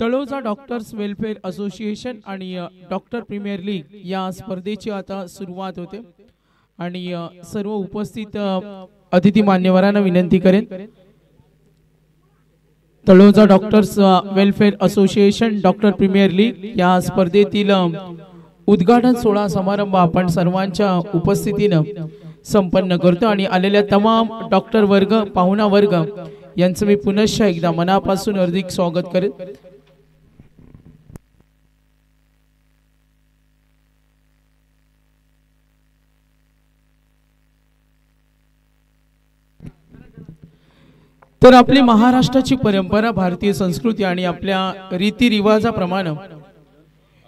Taloja doctors welfare association आणि doctor premier league या स्पर्धेची आता सुरुवात होते आणि सर्व उपस्थित अतिथी मान्यवरांना विनंती करेन, Taloja doctors welfare association doctor premier league या स्पर्धेतील उद्घाटन सोहळा समारंभ आपण सर्वांच्या उपस्थितीने संपन्न करतो आणि आलेल्या तमाम डॉक्टर वर्ग, पाहुणा वर्ग यांचं मी पुनश्च एकदा मनापासून हार्दिक स्वागत करेन। तर आपली महाराष्ट्राची परंपरा, भारतीय संस्कृती आणि आपल्या रीतिरिवाजाप्रमाणे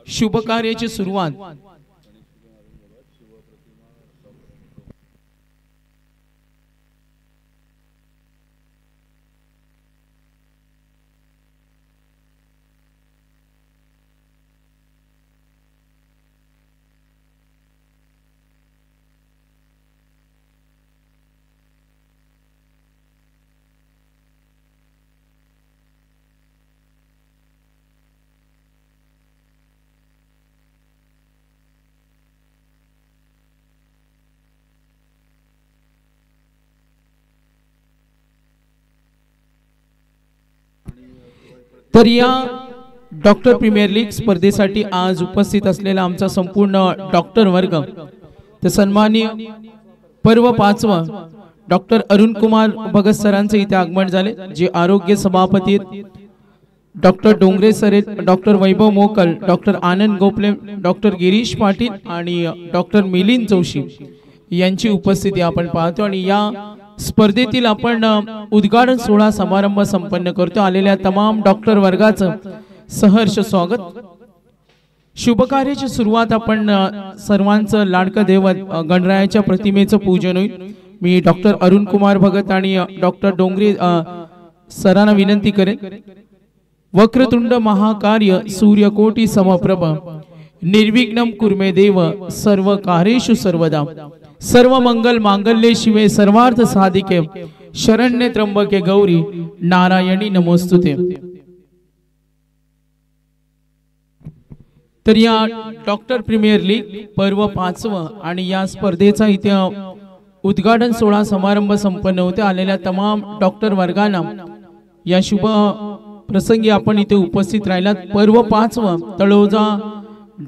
शुभ कार्याची सुरुवात तर या डॉक्टर प्रीमियर लीग स्पर्धेसाठी आज उपस्थित असलेला आमचा संपूर्ण डॉक्टर वर्ग, तर सन्माननीय पर्व 5वा डॉक्टर अरुण कुमार भगत सरांचे इथे आगमन झाले, जे आरोग्य सभापती आहेत। Doctor Dongre sir, doctor Vaibhav Mokal, doctor Anand Gopale, doctor Girish Patil आणि डॉक्टर मिलिंद जोशी यांची उपस्थिती आपण पाहतो आणि या स्पर्धेतील आपण उद्घाटन सोहळा समारंभ संपन्न करतो। आलेल्या तमाम डॉक्टर वर्गाचं सहर्ष स्वागत। शुभ कार्याची सुरुवात आपण सर्वांचं लाडकं दैवत गणरायाच्या प्रतिमेचं पूजन होईल। मी डॉक्टर अरुण कुमार भगत आणि डॉक्टर डोंगरे सरांना विनंती करेन, वक्रतुंड महाकार्य सूर्यकोटी समप्रभ निर्विघ्नं कुर्मे देव सर्व कार्येषु सर्वदा सर्व मंगल मांगल्ये शिवे सर्वार्थ साधिके शरण्ये त्र्यंबके गौरी नारायणी नमोस्तुते। तर या डॉक्टर प्रीमियर लीग पर्व 5वा आणि या स्पर्धेचा इथे उद्घाटन सोहळा समारंभ संपन्न होते। आलेल्या तमाम डॉक्टर वर्गांना या शुभ प्रसंगी आपण इथे उपस्थित राहिलात। पर्व 5वा तळोजा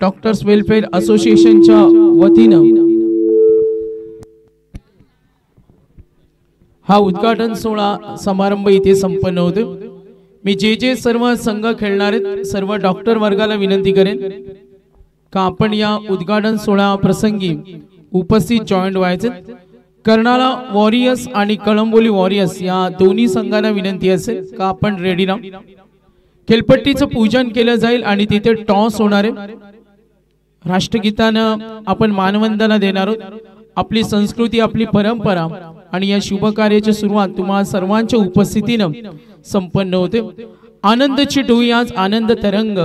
डॉक्टर्स वेलफेअर असोसिएशनच्या वतीने हा उद्घाटन सोहळा समारंभ इथे संपन्न होते। मी जे सर्व संघ खेळणार आहेत सर्व डॉक्टर वर्गाला विनंती करेन का आपण या उद्घाटन सोहळा प्रसंगी उपस्थित जॉईंट व्हायचे। कर्नाळा वॉरियर्स आणि कळंबोली वॉरियर्स या दोन्ही संघांना विनंती असेल का आपण रेडी राहा। खेळपट्टीचं पूजन केलं जाईल आणि तिथे टॉस होणार आहे। राष्ट्रगीतानं आपण मानवंदना देणार आहोत। आपली संस्कृती, आपली परंपरा आणि या शुभ कार्याची सुरुवात तुम्हा सर्वांच्या उपस्थितीनं संपन्न होते। आनंदाची डोई आज आनंद तरंग।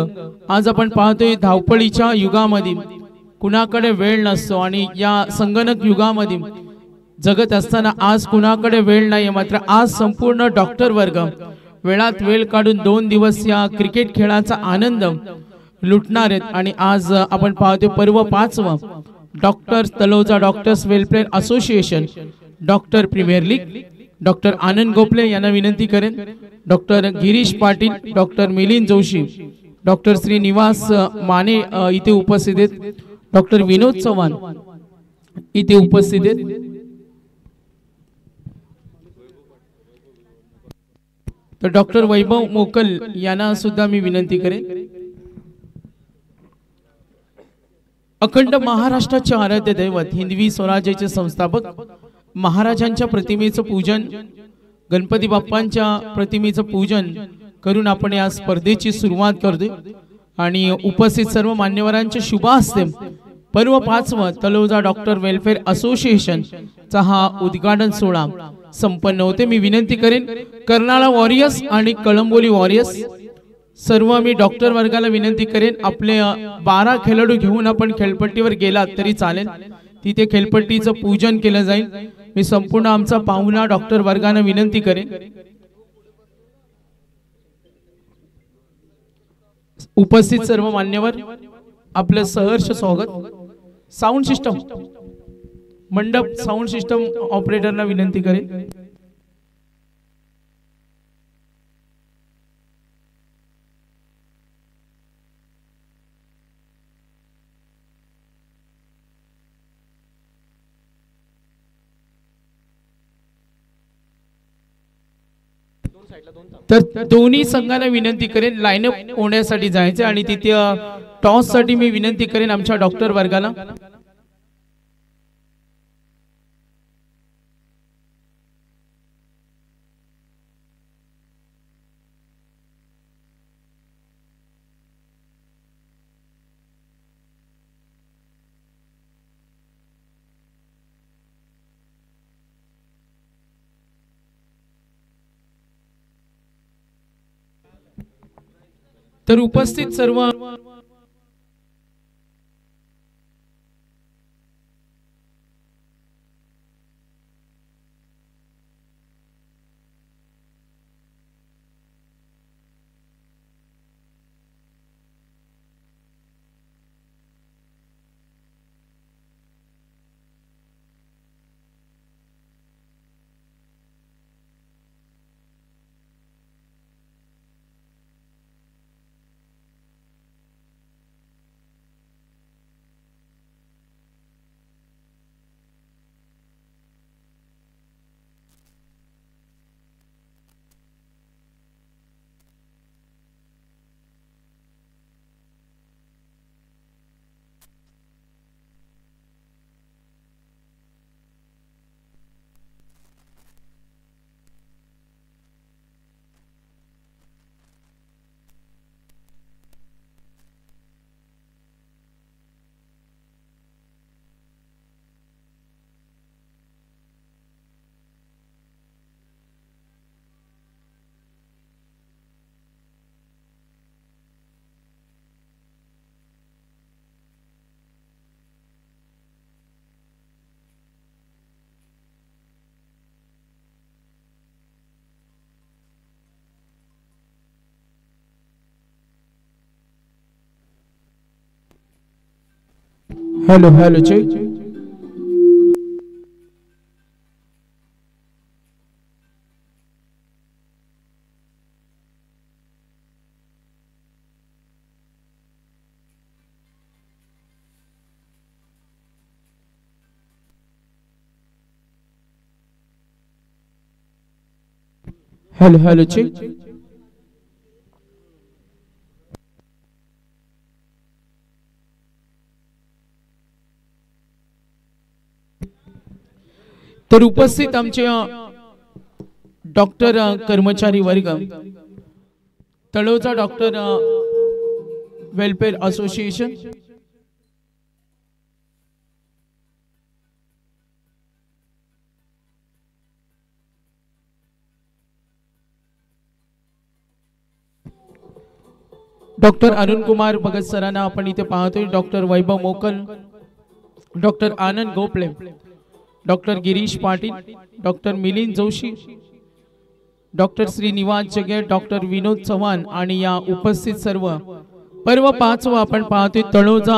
आज आपण पाहतोय धावपळीच्या युगामध्ये कुणाकडे वेळ नसतो आणि या संगणक युगामध्ये जगत असताना आज कुणाकडे वेळ नाही, मात्र आज संपूर्ण डॉक्टर वर्ग वेळात वेळ काढून 2 दिवस या क्रिकेट खेळाचा आनंद लुटणार आहेत। आणि आज आपण पाहतोय पर्व 5वा doctor Taloja doctors welfare association doctor premier league. Doctor Anand Gopale यांना विनंती करेन, doctor Girish Patil, doctor Milind Joshi, doctor Shrinivas Mane इथे उपस्थित आहेत, डॉक्टर विनोद चव्हाण इथे उपस्थित आहेत। तर डॉक्टर वैभव मोकल यांना सुद्धा मी विनंती करेन। अखंड महाराष्ट्राचे आराध्य दैवत, हिंदवी स्वराज्याचे संस्थापक महाराजांच्या प्रतिमेचं पूजन, गणपती बाप्पांच्या प्रतिमेचं पूजन करून आपण या स्पर्धेची सुरुवात करतोय आणि उपस्थित सर्व मान्यवरांचे शुभ हस्ते पर्व 5वा तळोजा डॉक्टर वेलफेअर असोसिएशन चा हा उद्घाटन सोहळा संपन्न होते। मी विनंती करेन कर्नाळा वॉरियर्स आणि कळंबोली वॉरियर्स सर्व मी डॉक्टर वर्गाला विनंती करेन, आपले 12 खेळाडू घेऊन आपण खेळपट्टीवर गेलात तरी चालेल, तिथे खेळपट्टीचं पूजन केलं जाईल। मी संपूर्ण आमचा पाहुणा डॉक्टर वर्गाने विनंती करेन उपस्थित सर्व मान्यवर आपलं सहर्ष स्वागत। साऊंड सिस्टम मंडप साऊंड सिस्टम ऑपरेटरला विनंती करेन। तर दोन्ही संघाला विनंती करेन लाईनअप होण्यासाठी जायचे आणि तिथे टॉस साठी मी विनंती करेन आमच्या डॉक्टर वर्गाला। तर उपस्थित सर्व hello hello check. Hello hello check. तर उपस्थित आमचे डॉक्टर कर्मचारी वर्ग Taloja doctor welfare association doctor Arun Kumar Bhagat सरांना आपण इथे पाहतोय। Doctor Vaibhav Mokal, doctor Anand Gopale, doctor Girish Patil, doctor Milind Joshi, doctor Shrinivas Jage, doctor विनोद चव्हाण आणि या उपस्थित सर्व पर्व पाचवा आपण पाहतोय तळोजा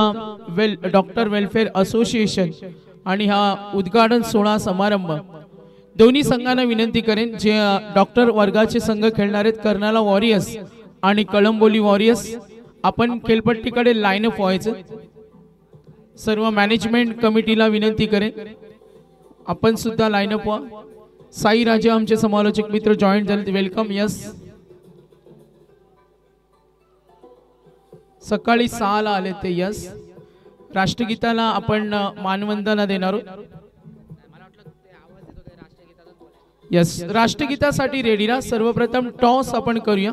डॉक्टर वेलफेअर असोसिएशन आणि हा उद्घाटन सोहळा समारंभ। दोन्ही संघांना विनंती करेन जे डॉक्टर वर्गाचे संघ खेळणार आहेत कर्नाला वॉरियर्स आणि कळंबोली वॉरियर्स आपण खेळपट्टीकडे लाईन अप व्हायचं। सर्व मॅनेजमेंट कमिटीला विनंती करेन आपण सुद्धा लाईन अप व्हा। साई राजा आमचे समालोचक मित्र जॉईन झाले, वेलकम। यस, सकाळी 6 ला आले ते। यस, राष्ट्रगीताला आपण मानवंदना देणार आहोत। यस, राष्ट्रगीतासाठी रेडी राहा। सर्वप्रथम टॉस आपण करूया।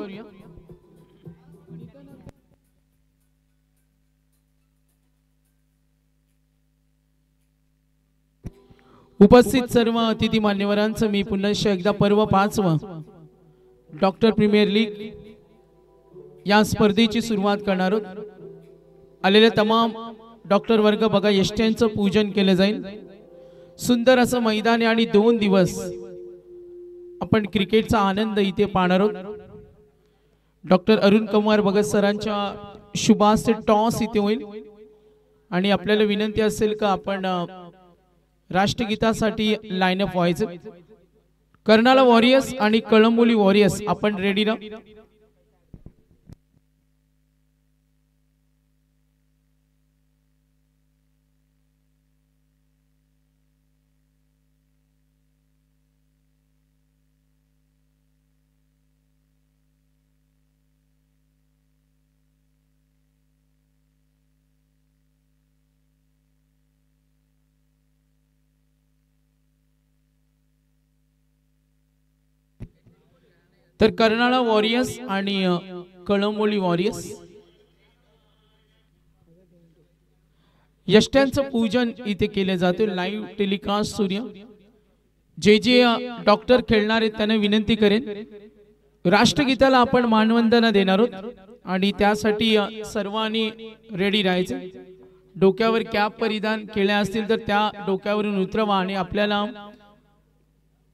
उपस्थित सर्व अतिथी मान्यवरांचं मी पुन्हा एकदा पर्व पाचवा डॉक्टर प्रीमियर लीग या स्पर्धेची सुरुवात करणार आहोत। आलेले तमाम डॉक्टर वर्ग बघा यष्ट्यांचं पूजन केले जाईल। सुंदर असं मैदान आणि 2 दिवस आपण क्रिकेटचा आनंद इथे पाहणार आहोत। डॉक्टर अरुण कुमार भगत सरांच्या शुभासचे टॉस इथे होईल आणि आपल्याला विनंती असेल का आपण राष्ट्रगीतासाठी लाईनअप व्हायचं। कर्नाला वॉरियर्स आणि कळंबोली वॉरियर्स आपण रेडी ना। तर कर्नाळा वॉरियर्स आणि कळंबोली वॉरियर्स यष्ट्यांचं पूजन इथे केले जाते। लाईव्ह टेलिकास्ट सूर्य जे जे डॉक्टर खेळणार आहेत त्यांना विनंती करेन राष्ट्रगीताला आपण मानवंदना देणार आहोत आणि त्यासाठी सर्वांनी रेडी राहायचं। डोक्यावर कॅप परिधान केले असतील तर त्या डोक्यावरून उतरवा आणि आपल्याला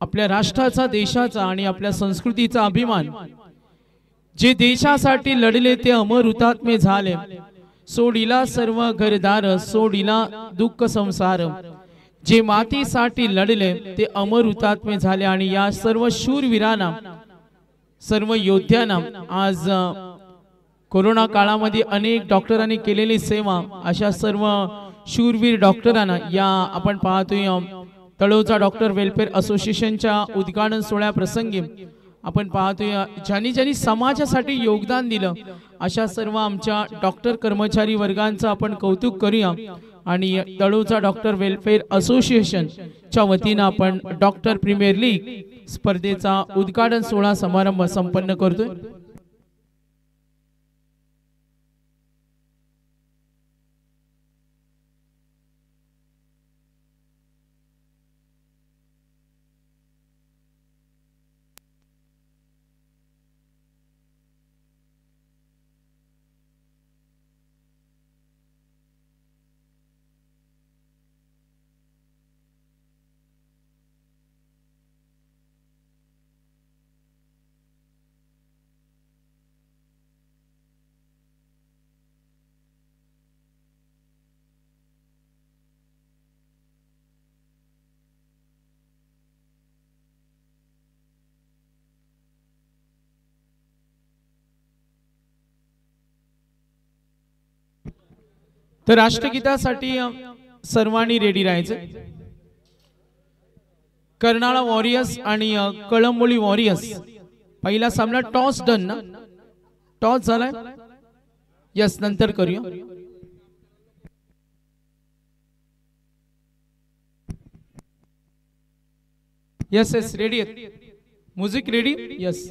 आपल्या राष्ट्राचा देशाचा आणि आपल्या संस्कृतीचा अभिमान जे देशासाठी लढले ते अमर हुतात्मे झाले। सोडिला सर्व घरदार सोडिला दुःख संसार जे मातीसाठी लढले ते अमर हुतात्मे झाले आणि या सर्व शूरवीरांना सर्व योद्ध्यांना आज कोरोना काळामध्ये अनेक डॉक्टरांनी केलेली सेवा अशा सर्व शूरवीर डॉक्टरांना या आपण पाहतोय तळोजा डॉक्टर वेलफेअर असोसिएशनच्या उद्घाटन सोहळ्या प्रसंगी आपण पाहतोय ज्यांनी ज्यांनी समाजासाठी योगदान दिलं अशा सर्व आमच्या डॉक्टर कर्मचारी वर्गांचं आपण कौतुक करूया आणि तळोजा डॉक्टर वेलफेअर असोसिएशनच्या वतीने आपण डॉक्टर प्रीमियर लीग स्पर्धेचा उद्घाटन सोहळा समारंभ संपन्न करतोय। तर राष्ट्रगीतासाठी सर्वांनी रेडी राहायचं। कर्नाळा वॉरियर्स आणि कळंबोली वॉरियर्स पहिला सामना टॉस डन ना, टॉस झालाय यस नंतर करूया। यस यस रेडी आहे म्युझिक रेडी यस।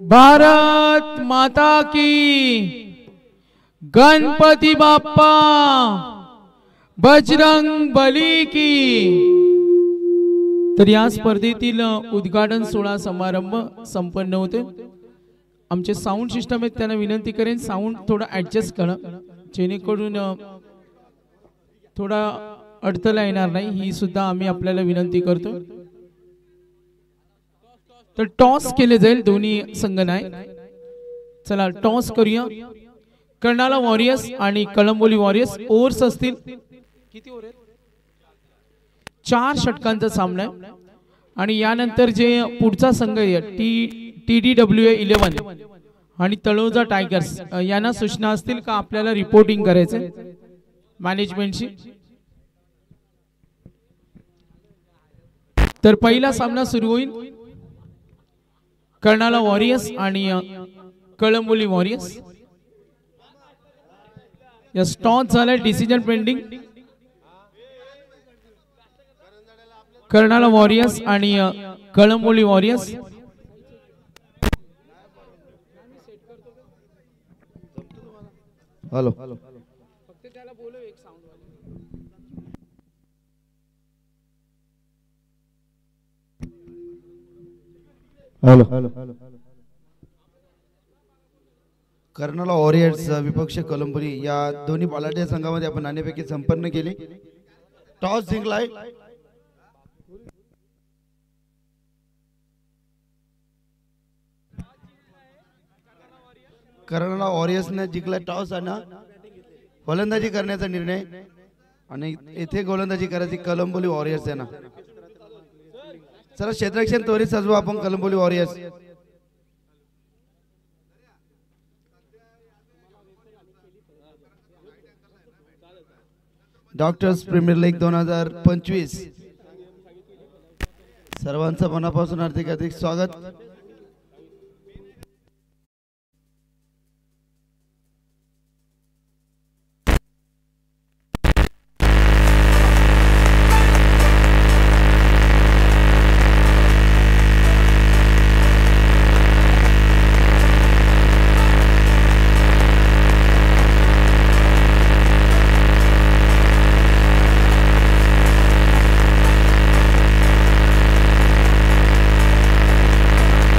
भारत माता की, गणपति बाप्पा, बजरंग बली की। तर या स्पर्धेतील उद्घाटन सोहळा समारंभ संपन्न होते। आमचे साऊंड सिस्टम आहेत त्यांना विनंती करेन साऊंड थोडा ऍडजस्ट करा जेणेकरून थोडा अडथळा येणार नाही, ही सुद्धा आम्ही आपल्याला विनंती करतो। तर टॉस केले जाईल दोन्ही संघ नाही, चला टॉस करूया। कर्नाला वॉरियर्स आणि कळंबोली वॉरियर्स ओव्हर्स असतील किती ओव्हर आहेत? 4 षटकांचा सामना आहे आणि यानंतर जे पुढचा संघ आहे TDWA 11 आणि तळोजा टायगर्स यांना सूचना असतील का आपल्याला रिपोर्टिंग करायचे मॅनेजमेंटची? तर पहिला सामना सुरू होईल कर्नाला वॉरियर्स आणि कळंबोली वॉरियर्स. या टॉस झालाय, डिसिजन पेंडिंग. कर्नाला वॉरियर्स आणि Kalamboli warriors. Hello hello Karnala warriors विपक्ष कलंबोली या दोन्ही बलाढ्य संघामध्ये आपण नाणेफेकी संपन्न केली. टॉस जिंकलाय. कर्नाला वॉरियर्सने जिंकला टॉस आणि फलंदाजी करण्याचा निर्णय आणि येथे गोलंदाजी करायची कलंबोली वॉरियर्स यांना. चला क्षेत्ररक्षण त्वरित सजवू आपण Kalamboli warriors. Doctors premier league 2025 सर्वांचं मनापासून हार्दिक स्वागत.